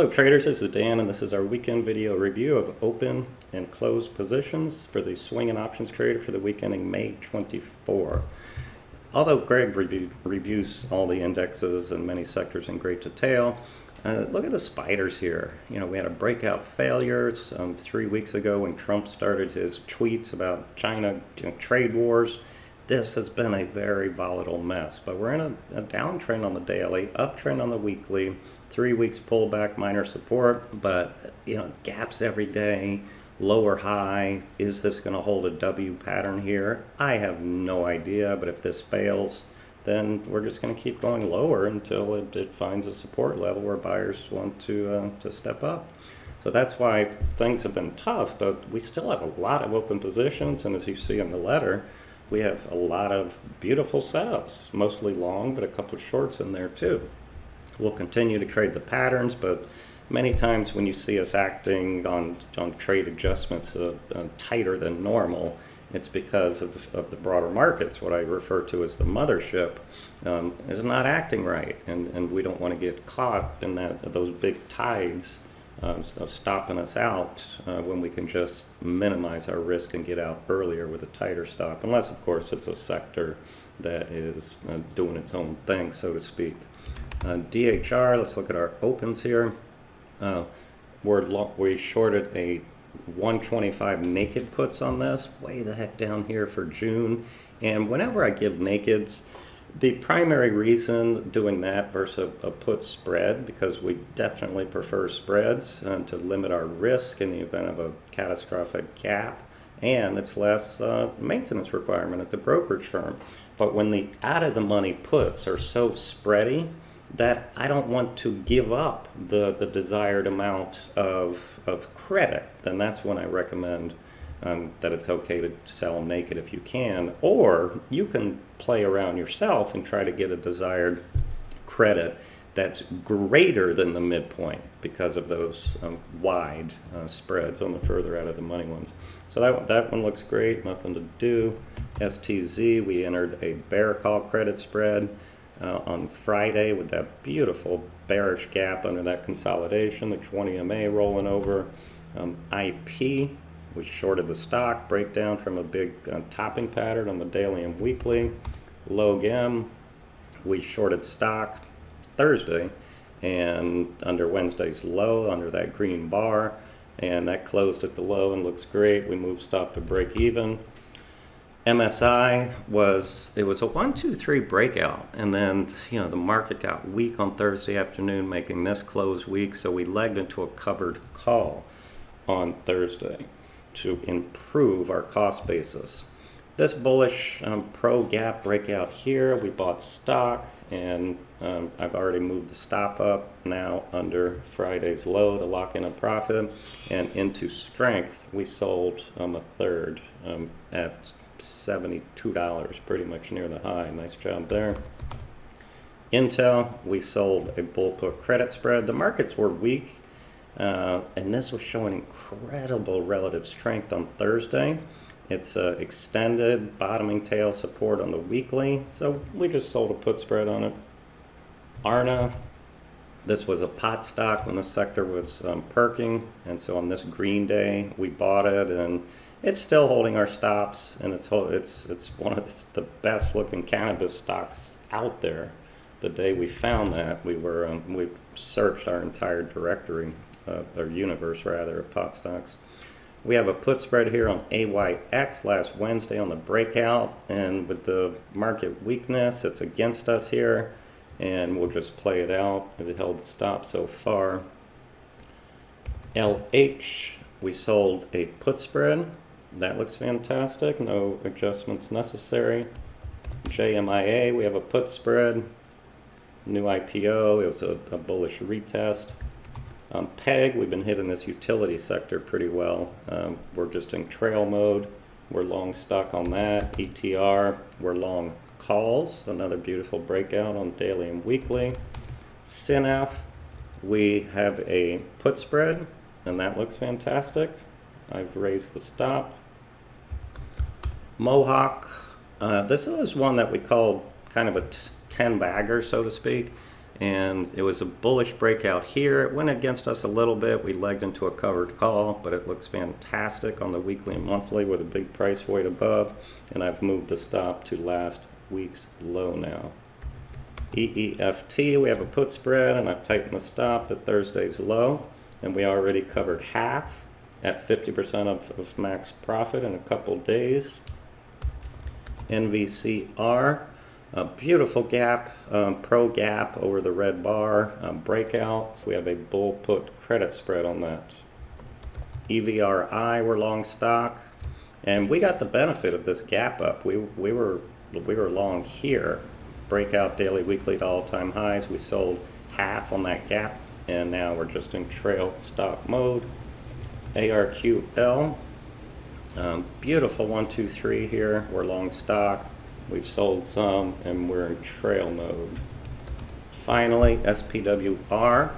Hello traders, this is Dan and this is our weekend video review of open and closed positions for the swing and options trader for the week ending May 24. Although Greg reviews all the indexes and many sectors in great detail, look at the spiders here. You know, we had a breakout failure 3 weeks ago when Trump started his tweets about China trade wars. This has been a very volatile mess, but we're in a downtrend on the daily, uptrend on the weekly, 3 weeks pullback, minor support, but gaps every day, lower high. Is this going to hold a W pattern here? I have no idea, but if this fails, then we're just going to keep going lower until it finds a support level where buyers want to step up. So that's why things have been tough, but we still have a lot of open positions, and as you see in the letter, we have a lot of beautiful setups, mostly long, but a couple of shorts in there too. We'll continue to trade the patterns, but many times when you see us acting on trade adjustments tighter than normal, it's because of the broader markets. What I refer to as the mothership is not acting right, and we don't want to get caught in those big tides stopping us out when we can just minimize our risk and get out earlier with a tighter stop, unless of course it's a sector that is doing its own thing, so to speak. DHR, let's look at our opens here. We shorted a 125 naked puts on this, way the heck down here for June, and whenever I give nakeds, the primary reason doing that versus a put spread, because we definitely prefer spreads to limit our risk in the event of a catastrophic gap, and it's less maintenance requirement at the brokerage firm. But when the out of the money puts are so spready that I don't want to give up the desired amount of credit, then that's when I recommend that it's okay to sell them naked if you can, or you can play around yourself and try to get a desired credit that's greater than the midpoint because of those wide spreads on the further out of the money ones. So that one looks great, nothing to do. STZ, we entered a bear call credit spread on Friday with that beautiful bearish gap under that consolidation, the 20 MA rolling over. IP, we shorted the stock, breakdown from a big topping pattern on the daily and weekly. Log M, we shorted stock Thursday and under Wednesday's low, under that green bar, and that closed at the low and looks great. We moved stop to break even. MSI was a 1-2-3 breakout, and then the market got weak on Thursday afternoon, making this close weak, so we legged into a covered call on Thursday to improve our cost basis. This bullish pro gap breakout here, we bought stock, and I've already moved the stop up now under Friday's low to lock in a profit, and into strength we sold a third at $72, pretty much near the high. Nice job there. Intel, we sold a bull put credit spread. The markets were weak, and this was showing incredible relative strength on Thursday. It's extended bottoming tail support on the weekly, so we just sold a put spread on it. ARNA, this was a pot stock when the sector was perking, and so on this green day we bought it, and it's still holding our stops, and it's one of the best looking cannabis stocks out there. The day we found that, we searched our entire directory, or universe rather, of pot stocks. We have a put spread here on AYX last Wednesday on the breakout, and with the market weakness, it's against us here, and we'll just play it out. It held the stop so far. LH, we sold a put spread. That looks fantastic, no adjustments necessary. JMIA, we have a put spread, new IPO, it was a bullish retest. PEG, we've been hitting this utility sector pretty well. We're just in trail mode, we're long stock on that. ETR, we're long calls, another beautiful breakout on daily and weekly. CNF, we have a put spread, and that looks fantastic. I've raised the stop. Mohawk, this is one that we called kind of a 10 bagger, so to speak. and it was a bullish breakout here. It went against us a little bit. We legged into a covered call, but it looks fantastic on the weekly and monthly with a big price void above, and I've moved the stop to last week's low now. EEFT, we have a put spread, and I've tightened the stop at Thursday's low, and we already covered half at 50% of max profit in a couple days. NVCR, a beautiful gap, pro gap over the red bar, breakout. We have a bull put credit spread on that. EVRI, we're long stock, and we got the benefit of this gap up. We were long here, breakout daily, weekly to all-time highs. We sold half on that gap, and now we're just in trail stop mode. ARQL, beautiful 1, 2, 3 here. We're long stock. We've sold some, and we're in trail mode. Finally, SPWR.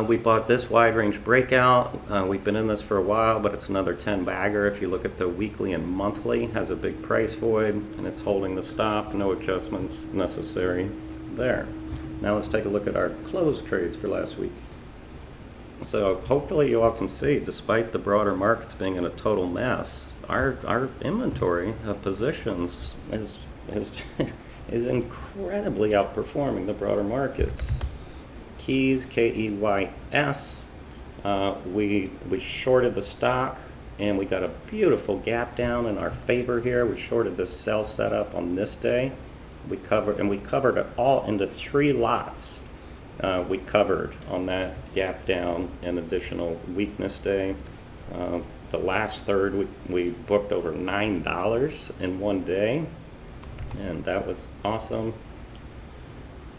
We bought this wide range breakout. We've been in this for a while, but it's another 10 bagger. If you look at the weekly and monthly, it has a big price void, and it's holding the stop. No adjustments necessary there. Now let's take a look at our closed trades for last week. So hopefully you all can see, despite the broader markets being in a total mess, our inventory of positions is incredibly outperforming the broader markets. Keys, KEYS, we shorted the stock, and we got a beautiful gap down in our favor here. We shorted this sell setup on this day. We covered it all into 3 lots. We covered on that gap down and additional weakness day. The last third, we booked over $9 in one day, and that was awesome.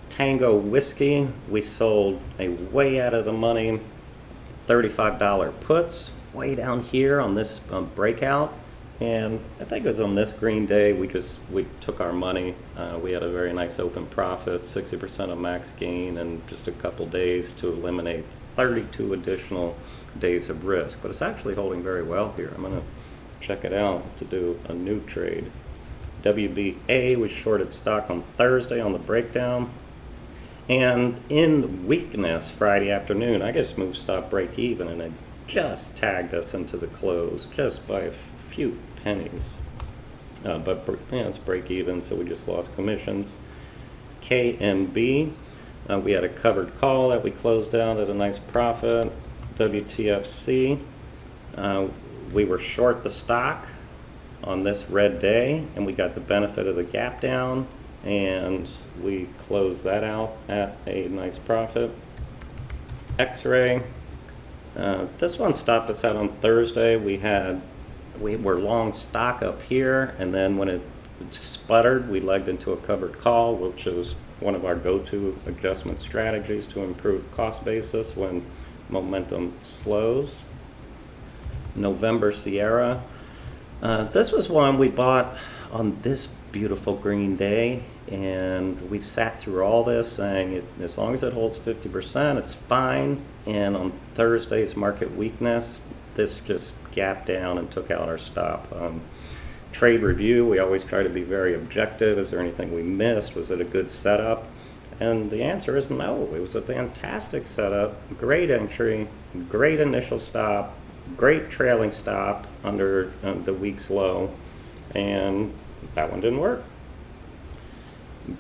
Tango Whiskey, we sold a way out of the money $35 puts way down here on this breakout, and I think it was on this green day we took our money. We had a very nice open profit, 60% of max gain in just a couple days to eliminate 32 additional days of risk. But it's actually holding very well here. I'm going to check it out to do a new trade. WBA, we shorted stock on Thursday on the breakdown. And in weakness Friday afternoon, I just moved stop break even, and it just tagged us into the close just by a few pennies. But it's break even, so we just lost commissions. KMB, we had a covered call that we closed out at a nice profit. WTFC, we were short the stock on this red day, and we got the benefit of the gap down, and we closed that out at a nice profit. X-Ray, this one stopped us out on Thursday. We were long stock up here, and then when it sputtered, we legged into a covered call, which is one of our go-to adjustment strategies to improve cost basis when momentum slows. November Sierra, this was one we bought on this beautiful green day, and we sat through all this saying as long as it holds 50%, it's fine. And on Thursday's market weakness, this just gapped down and took out our stop. Trade review, we always try to be very objective. Is there anything we missed? Was it a good setup? And the answer is no. It was a fantastic setup, great entry, great initial stop, great trailing stop under the week's low, and that one didn't work.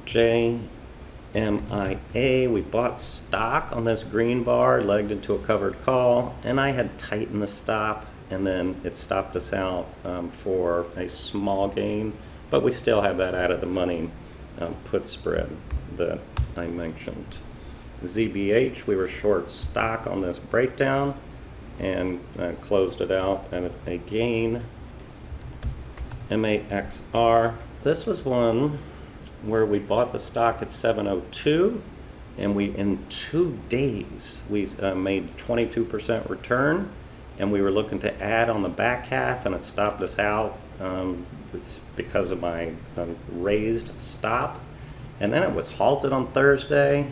JMIA, we bought stock on this green bar, legged into a covered call, and I had tightened the stop, and then it stopped us out for a small gain, but we still have that out of the money put spread that I mentioned. ZBH, we were short stock on this breakdown and closed it out at a gain. MAXR, this was one where we bought the stock at 702, and in 2 days we made 22% return, and we were looking to add on the back half, and it stopped us out because of my raised stop. And then it was halted on Thursday,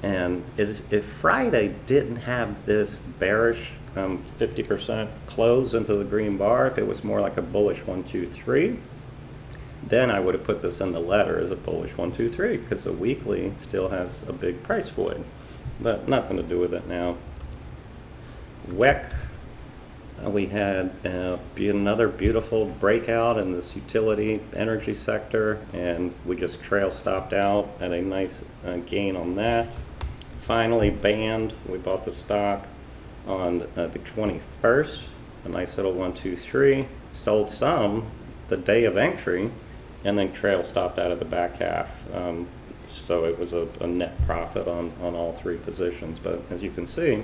and if Friday didn't have this bearish 50% close into the green bar, if it was more like a bullish 1, 2, 3, then I would have put this in the letter as a bullish 1, 2, 3 because the weekly still has a big price void, but nothing to do with it now. WEC, we had another beautiful breakout in this utility energy sector, and we just trail stopped out at a nice gain on that. Finally, Band, we bought the stock on the 21st, a nice little 1, 2, 3, sold some the day of entry, and then trail stopped out of the back half. So it was a net profit on all three positions. But as you can see,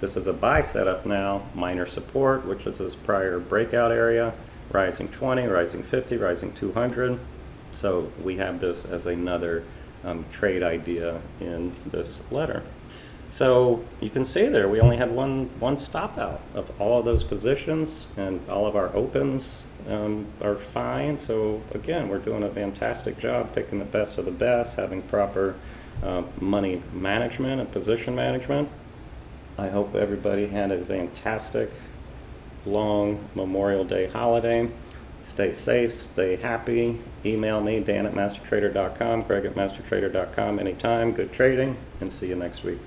this is a buy setup now, minor support, which is this prior breakout area, rising 20, rising 50, rising 200. So we have this as another trade idea in this letter. So you can see there, we only had one stop out of all of those positions, and all of our opens are fine. So again, we're doing a fantastic job picking the best of the best, having proper money management and position management. I hope everybody had a fantastic long Memorial Day holiday. Stay safe, stay happy. Email me, Dan@mastertrader.com, Greg@mastertrader.com anytime. Good trading, and see you next week.